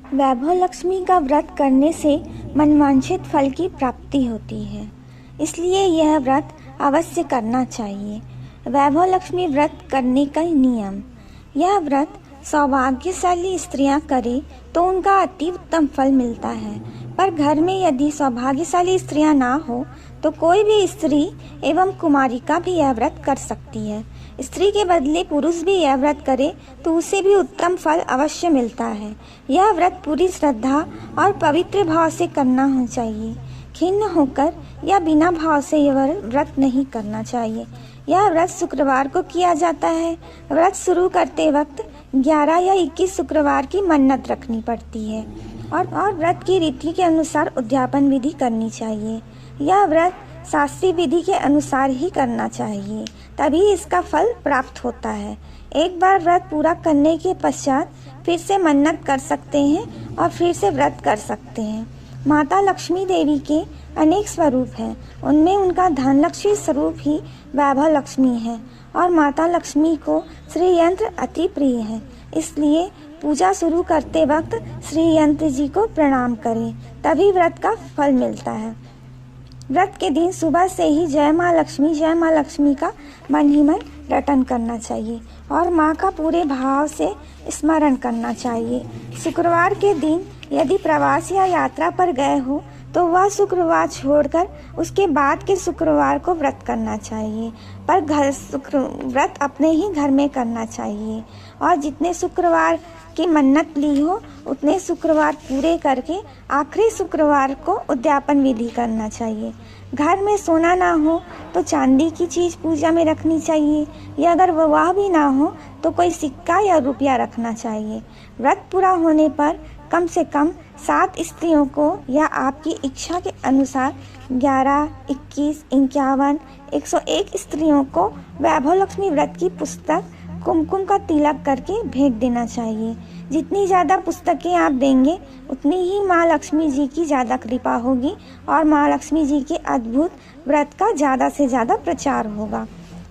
वैभव लक्ष्मी का व्रत करने से मनवांछित फल की प्राप्ति होती है, इसलिए यह व्रत अवश्य करना चाहिए। वैभव लक्ष्मी व्रत करने का नियम। यह व्रत सौभाग्यशाली स्त्रियां करें तो उनका अति उत्तम फल मिलता है, पर घर में यदि सौभाग्यशाली स्त्रियां ना हो तो कोई भी स्त्री एवं कुमारिका भी यह व्रत कर सकती है। स्त्री के बदले पुरुष भी यह व्रत करे तो उसे भी उत्तम फल अवश्य मिलता है। यह व्रत पूरी श्रद्धा और पवित्र भाव से करना हो चाहिए। खिन्न होकर या बिना भाव से यह व्रत नहीं करना चाहिए। यह व्रत शुक्रवार को किया जाता है। व्रत शुरू करते वक्त 11 या 21 शुक्रवार की मन्नत रखनी पड़ती है और व्रत की रीति के अनुसार उद्यापन विधि करनी चाहिए। यह व्रत शास्त्रीय विधि के अनुसार ही करना चाहिए, तभी इसका फल प्राप्त होता है। एक बार व्रत पूरा करने के पश्चात फिर से मन्नत कर सकते हैं और फिर से व्रत कर सकते हैं। माता लक्ष्मी देवी के अनेक स्वरूप हैं, उनमें उनका धन लक्ष्मी स्वरूप ही वैभव लक्ष्मी है और माता लक्ष्मी को श्री यंत्र अति प्रिय है। इसलिए पूजा शुरू करते वक्त श्री यंत्र जी को प्रणाम करें, तभी व्रत का फल मिलता है। व्रत के दिन सुबह से ही जय माँ लक्ष्मी का मन ही मन रटन करना चाहिए और माँ का पूरे भाव से स्मरण करना चाहिए। शुक्रवार के दिन यदि प्रवास या यात्रा पर गए हो तो वह शुक्रवार छोड़कर उसके बाद के शुक्रवार को व्रत करना चाहिए, पर व्रत अपने ही घर में करना चाहिए और जितने शुक्रवार की मन्नत ली हो उतने शुक्रवार पूरे करके आखिरी शुक्रवार को उद्यापन विधि करना चाहिए। घर में सोना ना हो तो चांदी की चीज़ पूजा में रखनी चाहिए, या अगर वह भी ना हो तो कोई सिक्का या रुपया रखना चाहिए। व्रत पूरा होने पर कम से कम 7 स्त्रियों को या आपकी इच्छा के अनुसार 11, 21, 51, 101 स्त्रियों को वैभव लक्ष्मी व्रत की पुस्तक कुमकुम का तिलक करके भेंट देना चाहिए। जितनी ज़्यादा पुस्तकें आप देंगे उतनी ही माँ लक्ष्मी जी की ज़्यादा कृपा होगी और माँ लक्ष्मी जी के अद्भुत व्रत का ज़्यादा से ज़्यादा प्रचार होगा।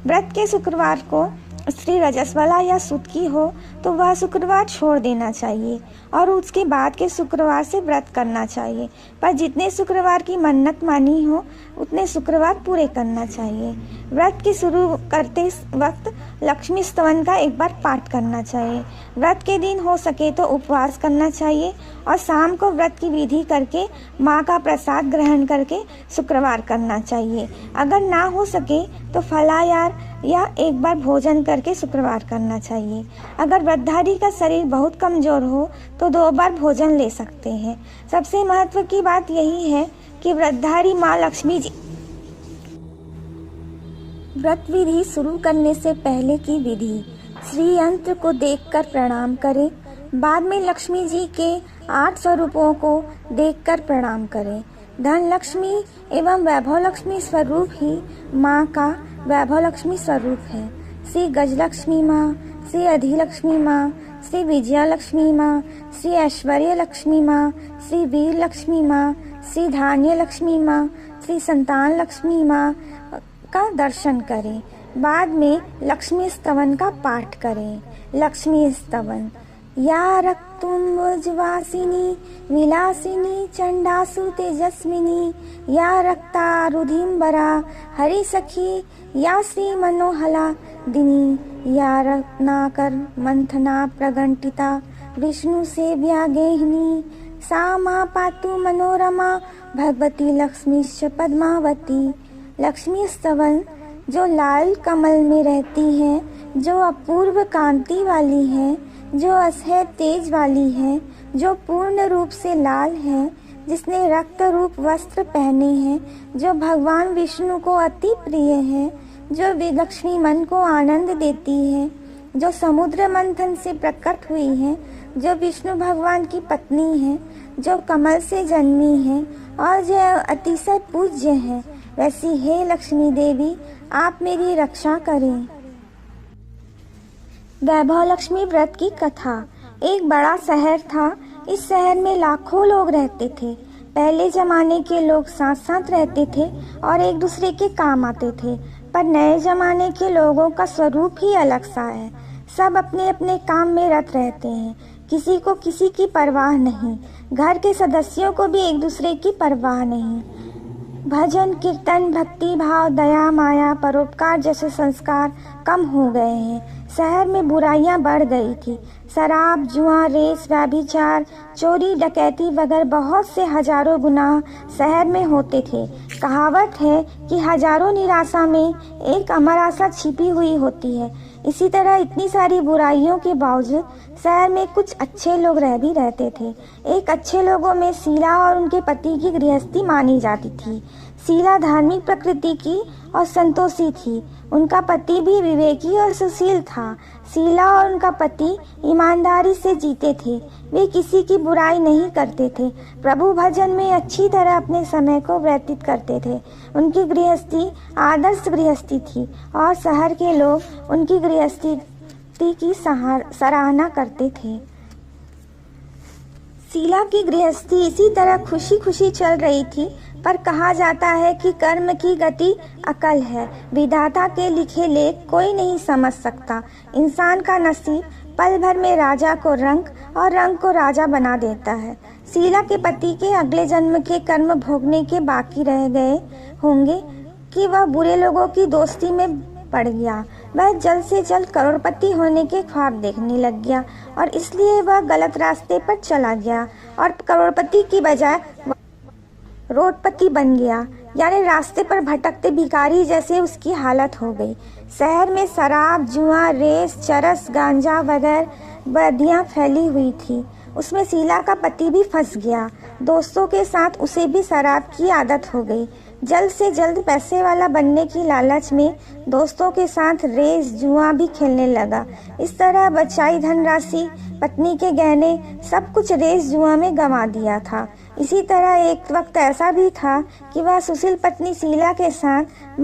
व्रत के शुक्रवार को स्त्री रजस्वला या सुद की हो तो वह शुक्रवार छोड़ देना चाहिए और उसके बाद के शुक्रवार से व्रत करना चाहिए, पर जितने शुक्रवार की मन्नत मानी हो उतने शुक्रवार पूरे करना चाहिए। व्रत की शुरू करते वक्त लक्ष्मी स्तवन का एक बार पाठ करना चाहिए। व्रत के दिन हो सके तो उपवास करना चाहिए और शाम को व्रत की विधि करके माँ का प्रसाद ग्रहण करके शुक्रवार करना चाहिए। अगर ना हो सके तो फलाहार या एक बार भोजन करके शुक्रवार करना चाहिए। अगर व्रतधारी का शरीर बहुत कमजोर हो तो 2 बार भोजन ले सकते हैं। सबसे महत्व की बात यही है कि व्रतधारी माँ लक्ष्मी जी व्रत विधि शुरू करने से पहले की विधि श्री यंत्र को देखकर प्रणाम करें, बाद में लक्ष्मी जी के 8 स्वरूपों को देखकर प्रणाम करें। धन लक्ष्मी एवं वैभव लक्ष्मी स्वरूप ही माँ का वैभव लक्ष्मी स्वरूप है। श्री गजलक्ष्मी माँ, श्री अधिलक्ष्मी माँ, श्री विजया लक्ष्मी माँ, श्री ऐश्वर्य लक्ष्मी माँ, श्री वीर लक्ष्मी माँ, श्री धान्य लक्ष्मी माँ, श्री संतान लक्ष्मी माँ का दर्शन करें। बाद में लक्ष्मी स्तवन का पाठ करें। लक्ष्मी स्तवन। या रक्तुम्बुजवासिनी विलासिनी चंडासु तेजस्विनी, या रक्तारुधिम्बरा हरिसखी, या श्री मनोहला दिनी, या रत्नाकर मंथना प्रगंटिता विष्णु सेव्या गेहिनी, सा मां पातु मनोरमा भगवती लक्ष्मीश्च पद्मावती। लक्ष्मी स्तवन जो लाल कमल में रहती है, जो अपूर्व कांति वाली है, जो असह्य तेज वाली है, जो पूर्ण रूप से लाल है, जिसने रक्त रूप वस्त्र पहने हैं, जो भगवान विष्णु को अति प्रिय है, जो लक्ष्मी मन को आनंद देती है, जो समुद्र मंथन से प्रकट हुई है, जो विष्णु भगवान की पत्नी है, जो कमल से जन्मी है और जो अतिशय पूज्य है, वैसी हे लक्ष्मी देवी आप मेरी रक्षा करें। वैभव लक्ष्मी व्रत की कथा। एक बड़ा शहर था। इस शहर में लाखों लोग रहते थे। पहले जमाने के लोग साथ साथ रहते थे और एक दूसरे के काम आते थे, पर नए जमाने के लोगों का स्वरूप ही अलग सा है। सब अपने अपने काम में रत रहते हैं। किसी को किसी की परवाह नहीं, घर के सदस्यों को भी एक दूसरे की परवाह नहीं। भजन कीर्तन भक्ति भाव दया माया परोपकार जैसे संस्कार कम हो गए हैं। शहर में बुराइयां बढ़ गई थी। शराब जुआ रेस व्यभिचार चोरी डकैती वगैरह बहुत से हजारों गुनाह शहर में होते थे। कहावत है कि हजारों निराशा में एक अमर आशा छिपी हुई होती है। इसी तरह इतनी सारी बुराइयों के बावजूद शहर में कुछ अच्छे लोग भी रहते थे। एक अच्छे लोगों में शीला और उनके पति की गृहस्थी मानी जाती थी। शीला धार्मिक प्रकृति की और संतोषी थी। उनका पति भी विवेकी और सुशील था। शीला और उनका पति ईमानदारी से जीते थे। वे किसी की बुराई नहीं करते थे। प्रभु भजन में अच्छी तरह अपने समय को व्यतीत करते थे। उनकी गृहस्थी आदर्श गृहस्थी थी और शहर के लोग उनकी गृहस्थी की सराहना करते थे। शीला की गृहस्थी इसी तरह खुशी खुशी चल रही थी, पर कहा जाता है कि कर्म की गति अकल है। विधाता के लिखे लेख कोई नहीं समझ सकता। इंसान का नसीब पल भर में राजा को रंक और रंक को राजा बना देता है। शीला के पति के अगले जन्म के कर्म भोगने के बाकी रह गए होंगे कि वह बुरे लोगों की दोस्ती में पड़ गया। वह जल्द से जल्द करोड़पति होने के ख्वाब देखने लग गया और इसलिए वह गलत रास्ते पर चला गया और करोड़पति की बजाय रोडपति बन गया, यानी रास्ते पर भटकते भिखारी जैसे उसकी हालत हो गई। शहर में शराब जुआ रेस चरस गांजा वगैरह बदियां फैली हुई थी। उसमें शीला का पति भी फंस गया। दोस्तों के साथ उसे भी शराब की आदत हो गई। जल्द से जल्द पैसे वाला बनने की लालच में दोस्तों के साथ रेस जुआ भी खेलने लगा। इस तरह बचाई धनराशि पत्नी के गहने सब कुछ रेस जुआ में गंवा दिया था। इसी तरह एक वक्त ऐसा भी था कि वह सुशील पत्नी शीला के साथ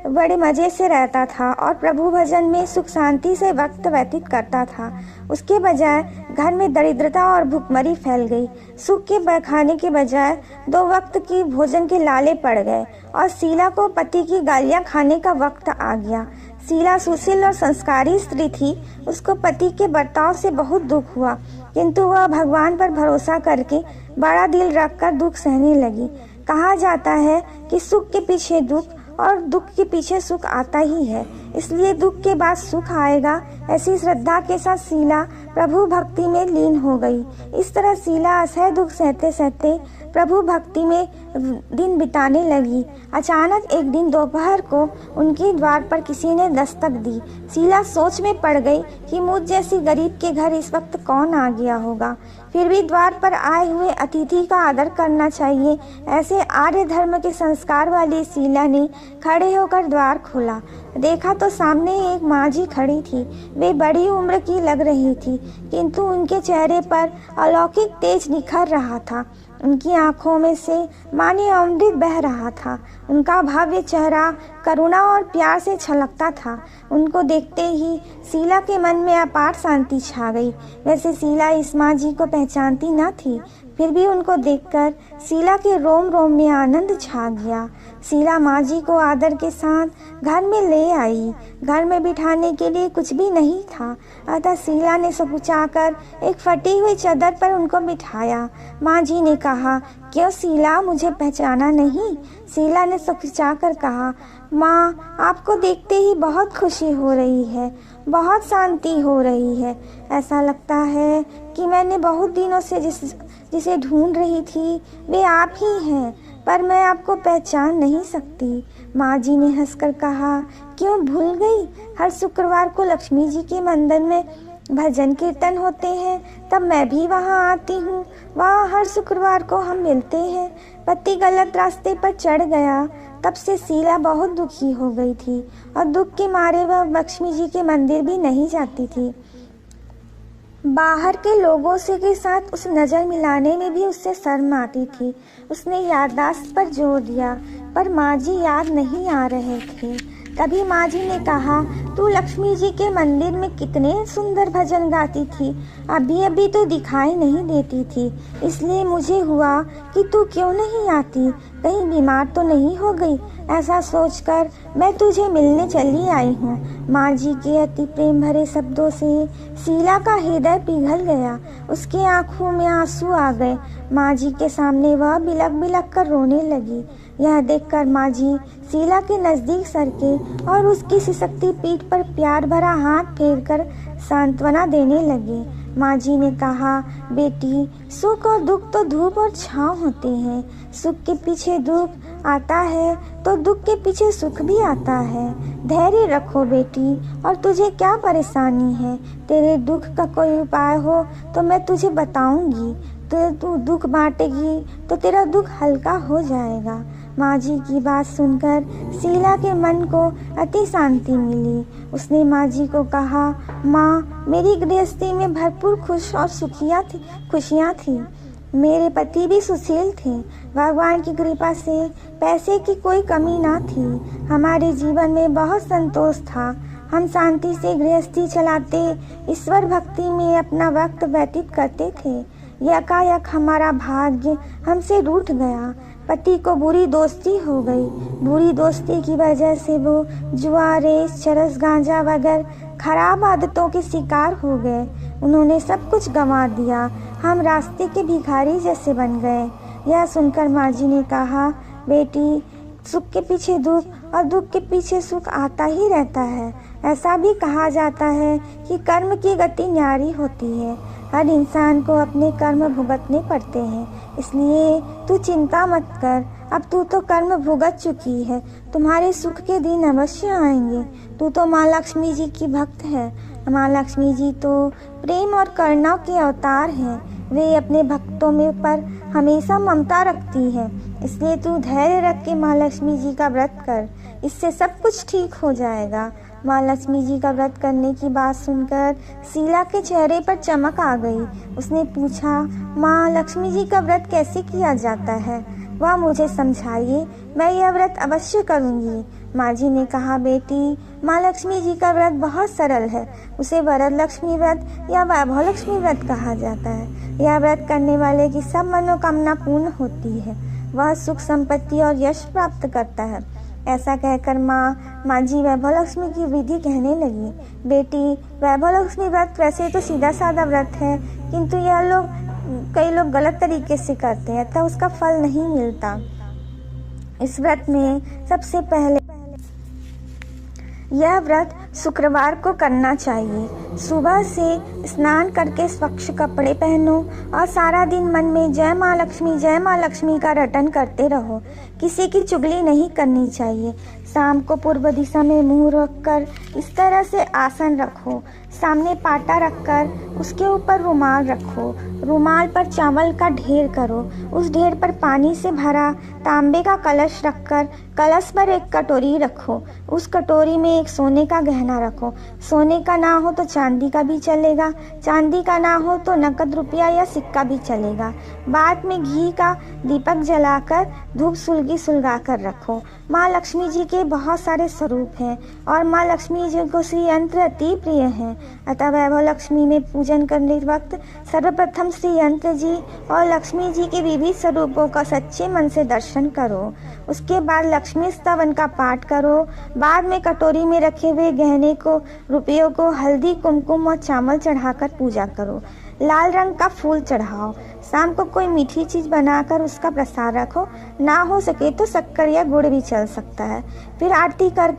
बड़े मज़े से रहता था और प्रभु भजन में सुख शांति से वक्त व्यतीत करता था। उसके बजाय घर में दरिद्रता और भुखमरी फैल गई। सुख के खाने के बजाय 2 वक्त की भोजन के लाले पड़ गए और शीला को पति की गालियां खाने का वक्त आ गया। शीला सुशील और संस्कारी स्त्री थी। उसको पति के बर्ताव से बहुत दुख हुआ, किंतु वह भगवान पर भरोसा करके बड़ा दिल रखकर दुख सहने लगी। कहा जाता है कि सुख के पीछे दुख और दुख के पीछे सुख आता ही है, इसलिए दुख के बाद सुख आएगा। ऐसी श्रद्धा के साथ शीला प्रभु भक्ति में लीन हो गई। इस तरह शीला असह्य दुख सहते सहते प्रभु भक्ति में दिन बिताने लगी। अचानक एक दिन दोपहर को उनके द्वार पर किसी ने दस्तक दी। शीला सोच में पड़ गई कि मुझ जैसी गरीब के घर इस वक्त कौन आ गया होगा। फिर भी द्वार पर आए हुए अतिथि का आदर करना चाहिए, ऐसे आर्य धर्म के संस्कार वाली शीला ने खड़े होकर द्वार खोला। देखा तो सामने एक माँ जी खड़ी थी। वे बड़ी उम्र की लग रही थी, किंतु उनके चेहरे पर अलौकिक तेज निखर रहा था। उनकी आंखों में से मानो अमृत बह रहा था। उनका भव्य चेहरा करुणा और प्यार से छलकता था। उनको देखते ही शीला के मन में अपार शांति छा गई। वैसे शीला इस माँ जी को पहचानती न थी, फिर भी उनको देखकर शीला के रोम रोम में आनंद छा गया। शीला माँ जी को आदर के साथ घर में ले आई। घर में बिठाने के लिए कुछ भी नहीं था, अतः शीला ने सकुचाकर एक फटी हुई चादर पर उनको बिठाया। माँ जी ने कहा, क्यों शीला, मुझे पहचाना नहीं? शीला ने सकुचाकर कहा, माँ, आपको देखते ही बहुत खुशी हो रही है, बहुत शांति हो रही है। ऐसा लगता है कि मैंने बहुत दिनों से जिसे ढूंढ रही थी वे आप ही हैं, पर मैं आपको पहचान नहीं सकती। माँ जी ने हंसकर कहा, क्यों भूल गई? हर शुक्रवार को लक्ष्मी जी के मंदिर में भजन कीर्तन होते हैं, तब मैं भी वहाँ आती हूँ। वहाँ हर शुक्रवार को हम मिलते हैं। पति गलत रास्ते पर चढ़ गया, तब से शीला बहुत दुखी हो गई थी और दुख के मारे वह लक्ष्मी जी के मंदिर भी नहीं जाती थी। बाहर के लोगों से के साथ उस नज़र मिलाने में भी उससे शर्म आती थी। उसने याददाश्त पर जोर दिया, पर माँ जी याद नहीं आ रहे थे। तभी माँ जी ने कहा, तू लक्ष्मी जी के मंदिर में कितने सुंदर भजन गाती थी, अभी अभी तो दिखाई नहीं देती थी, इसलिए मुझे हुआ कि तू क्यों नहीं आती, कहीं बीमार तो नहीं हो गई? ऐसा सोचकर मैं तुझे मिलने चली आई हूँ। माँ जी के अति प्रेम भरे शब्दों से शीला का हृदय पिघल गया। उसके आंखों में आंसू आ गए। माँ जी के सामने वह बिलख बिलख कर रोने लगी। यह देखकर माँ जी शीला के नज़दीक सरके और उसकी सिसकती पीठ पर प्यार भरा हाथ फेरकर सांत्वना देने लगे। माँ जी ने कहा, बेटी, सुख और दुख तो धूप और छाँव होते हैं। सुख के पीछे दुख आता है तो दुख के पीछे सुख भी आता है। धैर्य रखो बेटी, और तुझे क्या परेशानी है? तेरे दुख का कोई उपाय हो तो मैं तुझे बताऊंगी। तो तू दुख बांटेगी तो तेरा दुख हल्का हो जाएगा। माँ जी की बात सुनकर शीला के मन को अति शांति मिली। उसने माँ जी को कहा, माँ, मेरी गृहस्थी में भरपूर खुश और खुशियाँ थी। मेरे पति भी सुशील थे। भगवान की कृपा से पैसे की कोई कमी ना थी। हमारे जीवन में बहुत संतोष था। हम शांति से गृहस्थी चलाते, ईश्वर भक्ति में अपना वक्त व्यतीत करते थे। एकाएक हमारा भाग्य हमसे रूठ गया। पति को बुरी दोस्ती हो गई। बुरी दोस्ती की वजह से वो जुआ, रेस, चरस, गांजा वगैरह खराब आदतों के शिकार हो गए। उन्होंने सब कुछ गंवा दिया। हम रास्ते के भिखारी जैसे बन गए। यह सुनकर माँ जी ने कहा, बेटी, सुख के पीछे दुख और दुख के पीछे सुख आता ही रहता है। ऐसा भी कहा जाता है कि कर्म की गति न्यारी होती है। हर इंसान को अपने कर्म भुगतने पड़ते हैं। इसलिए तू चिंता मत कर। अब तू तो कर्म भुगत चुकी है। तुम्हारे सुख के दिन अवश्य आएंगे। तू तो माँ लक्ष्मी जी की भक्त है। माँ लक्ष्मी जी तो प्रेम और करुणा के अवतार हैं। वे अपने भक्तों में पर हमेशा ममता रखती है। इसलिए तू धैर्य रख के माँ लक्ष्मी जी का व्रत कर। इससे सब कुछ ठीक हो जाएगा। माँ लक्ष्मी जी का व्रत करने की बात सुनकर शीला के चेहरे पर चमक आ गई। उसने पूछा, माँ लक्ष्मी जी का व्रत कैसे किया जाता है? वह मुझे समझाइए, मैं यह व्रत अवश्य करूँगी। माँ जी ने कहा, बेटी, माँ लक्ष्मी जी का व्रत बहुत सरल है। उसे वरद लक्ष्मी व्रत या वैभव लक्ष्मी व्रत कहा जाता है। यह व्रत करने वाले की सब मनोकामना पूर्ण होती है। वह सुख, संपत्ति और यश प्राप्त करता है। ऐसा कहकर माँ जी वैभव लक्ष्मी की विधि कहने लगी। बेटी, वैभव लक्ष्मी व्रत वैसे तो सीधा साधा व्रत है, किंतु कई लोग गलत तरीके से करते हैं, अतः उसका फल नहीं मिलता। इस व्रत में सबसे पहले यह व्रत शुक्रवार को करना चाहिए। सुबह से स्नान करके स्वच्छ कपड़े पहनो और सारा दिन मन में जय माँ लक्ष्मी का रटन करते रहो। किसी की चुगली नहीं करनी चाहिए। शाम को पूर्व दिशा में मुंह रखकर इस तरह से आसन रखो। सामने पाटा रखकर उसके ऊपर रुमाल रखो। रुमाल पर चावल का ढेर करो। उस ढेर पर पानी से भरा तांबे का कलश रखकर कलश पर एक कटोरी रखो। उस कटोरी में एक सोने का गहना रखो। सोने का ना हो तो चांदी का भी चलेगा। चांदी का ना हो तो नकद रुपया या सिक्का भी चलेगा। बाद में घी का दीपक जलाकर धूप सुलगा कर रखो। माँ लक्ष्मी जी के बहुत सारे स्वरूप हैं और माँ लक्ष्मी जी को श्री यंत्र अति प्रिय हैं। अतः वैभव लक्ष्मी में पूजन करने वक्त सर्वप्रथम श्री यंत्र जी और लक्ष्मी जी के विविध स्वरूपों का सच्चे मन से दर्शन करो। उसके बाद लक्ष्मी स्तवन का पाठ करो। बाद में कटोरी में रखे हुए गहने को, रुपयों को हल्दी, कुमकुम और चावल चढ़ाकर पूजा करो। लाल रंग का फूल चढ़ाओ। शाम को कोई मीठी चीज बनाकर उसका प्रसाद रखो। ना हो सके तो शक्कर या गुड़ भी चल सकता है। फिर आरती कर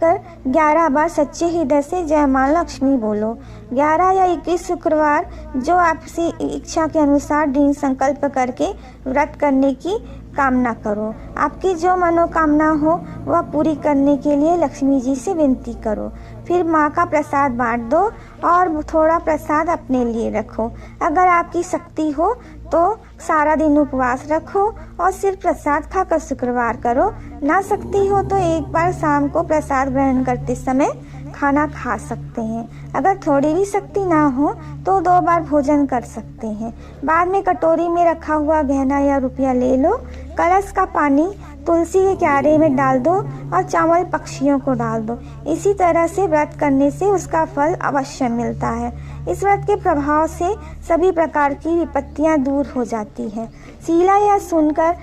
11 बार सच्चे हृदय से जय माँ लक्ष्मी बोलो। 11 या 21 शुक्रवार जो आपसी इच्छा के अनुसार दिन संकल्प करके व्रत करने की कामना करो। आपकी जो मनोकामना हो वह पूरी करने के लिए लक्ष्मी जी से विनती करो। फिर माँ का प्रसाद बांट दो और थोड़ा प्रसाद अपने लिए रखो। अगर आपकी शक्ति हो तो सारा दिन उपवास रखो और सिर्फ प्रसाद खाकर शुक्रवार करो। ना शक्ति हो तो एक बार शाम को प्रसाद ग्रहण करते समय खाना खा सकते हैं। अगर थोड़ी भी शक्ति ना हो तो 2 बार भोजन कर सकते हैं। बाद में कटोरी में रखा हुआ गहना या रुपया ले लो। कलश का पानी तुलसी के क्यारे में डाल दो और चावल पक्षियों को डाल दो। इसी तरह से व्रत करने से उसका फल अवश्य मिलता है। इस व्रत के प्रभाव से सभी प्रकार की विपत्तियां दूर हो जाती हैं। शीला यह सुनकर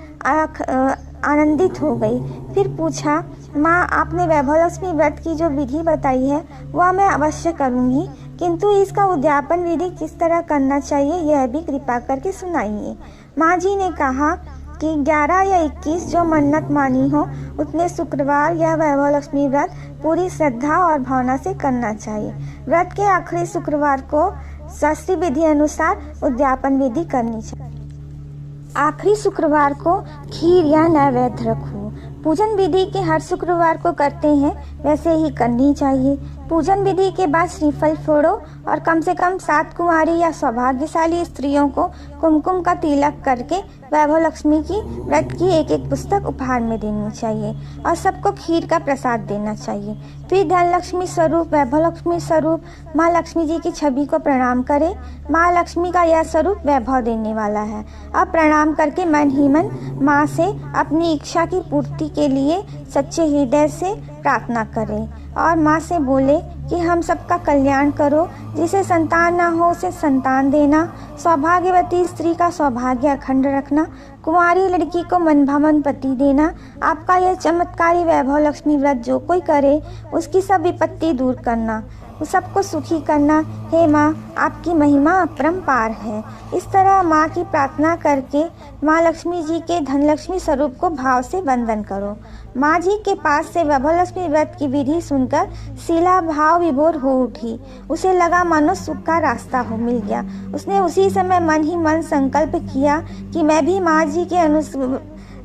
आनंदित हो गई। फिर पूछा, माँ, आपने वैभवलक्ष्मी व्रत की जो विधि बताई है वह मैं अवश्य करूँगी, किंतु इसका उद्यापन विधि किस तरह करना चाहिए यह भी कृपा करके सुनाइए। माँ जी ने कहा कि 11 या 21 जो मन्नत मानी हो उतने शुक्रवार यह वैभवलक्ष्मी व्रत पूरी श्रद्धा और भावना से करना चाहिए। व्रत के आखिरी शुक्रवार को शास्त्रीय विधि अनुसार उद्यापन विधि करनी चाहिए। आखिरी शुक्रवार को खीर या नैवेद्य रखो। पूजन विधि के हर शुक्रवार को करते हैं वैसे ही करनी चाहिए। पूजन विधि के बाद श्रीफल फोड़ो और कम से कम 7 कुंवारी या सौभाग्यशाली स्त्रियों को कुमकुम का तिलक करके वैभवलक्ष्मी की व्रत की एक पुस्तक उपहार में देनी चाहिए और सबको खीर का प्रसाद देना चाहिए। फिर धनलक्ष्मी स्वरूप वैभवलक्ष्मी स्वरूप माँ लक्ष्मी जी की छवि को प्रणाम करें। माँ लक्ष्मी का यह स्वरूप वैभव देने वाला है। अब प्रणाम करके मन ही मन माँ से अपनी इच्छा की पूर्ति के लिए सच्चे हृदय से प्रार्थना करें और माँ से बोले कि हम सबका कल्याण करो, जिसे संतान ना हो उसे संतान देना, सौभाग्यवती स्त्री का सौभाग्य अखंड रखना, कुंवारी लड़की को मनभावन पति देना। आपका यह चमत्कारी वैभवलक्ष्मी व्रत जो कोई करे उसकी सब विपत्ति दूर करना, सबको सुखी करना। हे माँ, आपकी महिमा अपरंपार है। इस तरह माँ की प्रार्थना करके माँ लक्ष्मी जी के धनलक्ष्मी स्वरूप को भाव से वंदन करो। माँ जी के पास से वैभवलक्ष्मी व्रत की विधि सुनकर शीला भाव विभोर हो उठी। उसे लगा मानो सुख का रास्ता हो मिल गया। उसने उसी समय मन ही मन संकल्प किया कि मैं भी माँ जी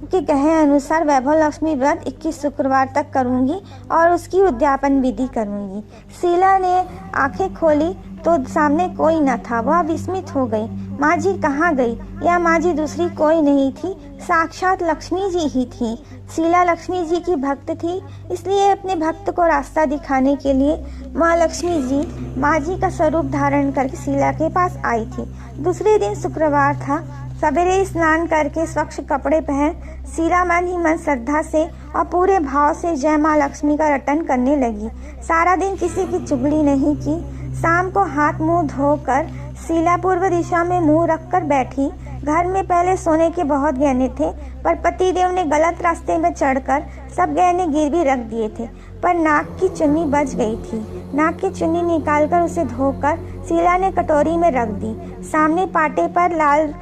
के कहे अनुसार वैभवलक्ष्मी व्रत 21 शुक्रवार तक करूंगी और उसकी उद्यापन विधि करूंगी। शीला ने आंखें खोली तो सामने कोई न था। वह विस्मित हो गई। माँ जी कहाँ गई? यह माँ जी दूसरी कोई नहीं थी, साक्षात लक्ष्मी जी ही थी। शीला लक्ष्मी जी की भक्त थी, इसलिए अपने भक्त को रास्ता दिखाने के लिए माँ लक्ष्मी जी माँ जी का स्वरूप धारण करके शीला के पास आई थी। दूसरे दिन शुक्रवार था। सवेरे स्नान करके स्वच्छ कपड़े पहन शीला मन ही मन श्रद्धा से और पूरे भाव से जय माँ लक्ष्मी का रटन करने लगी। सारा दिन किसी की चुगली नहीं की। शाम को हाथ मुंह धोकर शीला पूर्व दिशा में मुंह रखकर बैठी। घर में पहले सोने के बहुत गहने थे, पर पतिदेव ने गलत रास्ते में चढ़कर सब गहने गिरवी रख दिए थे। पर नाक की चुन्नी बच गई थी। नाक की चुन्नी निकालकर उसे धोकर शीला ने कटोरी में रख दी। सामने पाटे पर लाल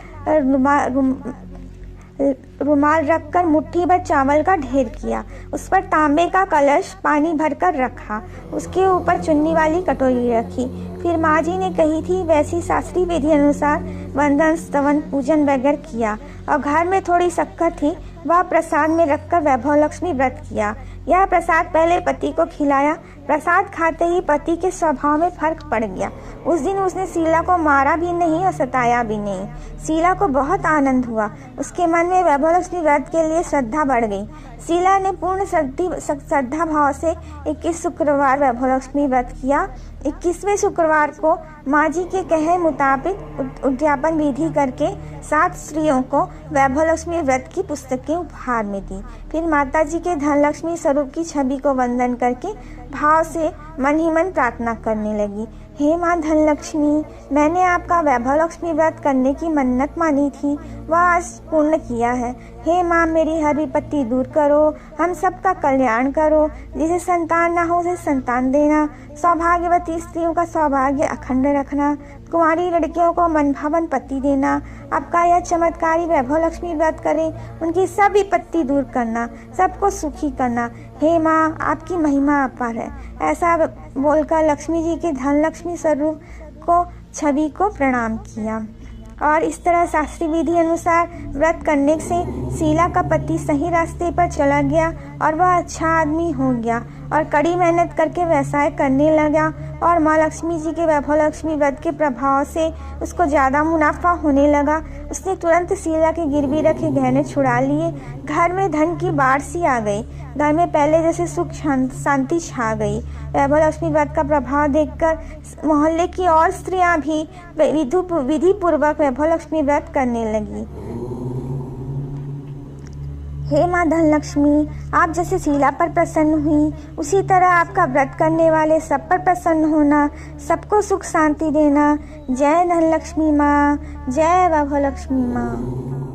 रुमाल रखकर मुट्ठी भर चावल का ढेर किया। उस पर तांबे का कलश पानी भरकर रखा। उसके ऊपर चुन्नी वाली कटोरी रखी। फिर माँ जी ने कही थी वैसी शास्त्रीय विधि अनुसार वंदन स्तवन पूजन वगैरह किया और घर में थोड़ी शक्कर थी, वह प्रसाद में रखकर वैभवलक्ष्मी व्रत किया। यह प्रसाद पहले पति को खिलाया। प्रसाद खाते ही पति के स्वभाव में फर्क पड़ गया। उस दिन उसने शीला को मारा भी नहीं और सताया भी नहीं। शीला को बहुत आनंद हुआ। उसके मन में वैभवलक्ष्मी व्रत के लिए श्रद्धा बढ़ गई। शीला ने पूर्ण श्रद्धा भाव से 21 शुक्रवार वैभवलक्ष्मी व्रत किया। 21वें शुक्रवार को माँ जी के कहे मुताबिक उद्यापन विधि करके 7 स्त्रियों को वैभवलक्ष्मी व्रत की पुस्तकें उपहार में दी। फिर माता जी के धनलक्ष्मी स्वरूप की छवि को वंदन करके भाव से मन ही मन प्रार्थना करने लगी। हे माँ धनलक्ष्मी, मैंने आपका वैभवलक्ष्मी व्रत करने की मन्नत मानी थी, वह आज पूर्ण किया है। हे माँ, मेरी हर विपत्ति दूर करो, हम सबका कल्याण करो, जिसे संतान ना हो उसे संतान देना, सौभाग्यवती स्त्रियों का सौभाग्य अखंड रखना, कुंवारी लड़कियों को मनभावन पति देना। आपका यह चमत्कारी वैभवलक्ष्मी व्रत करें, उनकी सब विपत्ति दूर करना, सबको सुखी करना। हे माँ, आपकी महिमा अपार है। ऐसा बोलकर लक्ष्मी जी के धनलक्ष्मी स्वरूप को छवि को प्रणाम किया। और इस तरह शास्त्रीय विधि अनुसार व्रत करने से शीला का पति सही रास्ते पर चला गया और वह अच्छा आदमी हो गया और कड़ी मेहनत करके व्यवसाय करने लगा और माँ लक्ष्मी जी के वैभवलक्ष्मी व्रत के प्रभाव से उसको ज़्यादा मुनाफा होने लगा। उसने तुरंत शीला के गिरवी रखे गहने छुड़ा लिए। घर में धन की बाढ़ सी आ गई। घर में पहले जैसे सुख शांति छा गई। वैभवलक्ष्मी व्रत का प्रभाव देखकर मोहल्ले की और स्त्रियां भी विधि पूर्वक वैभवलक्ष्मी व्रत करने लगी। हे माँ धनलक्ष्मी, आप जैसे शीला पर प्रसन्न हुई, उसी तरह आपका व्रत करने वाले सब पर प्रसन्न होना, सबको सुख शांति देना। जय धनलक्ष्मी माँ, जय वैभवलक्ष्मी माँ।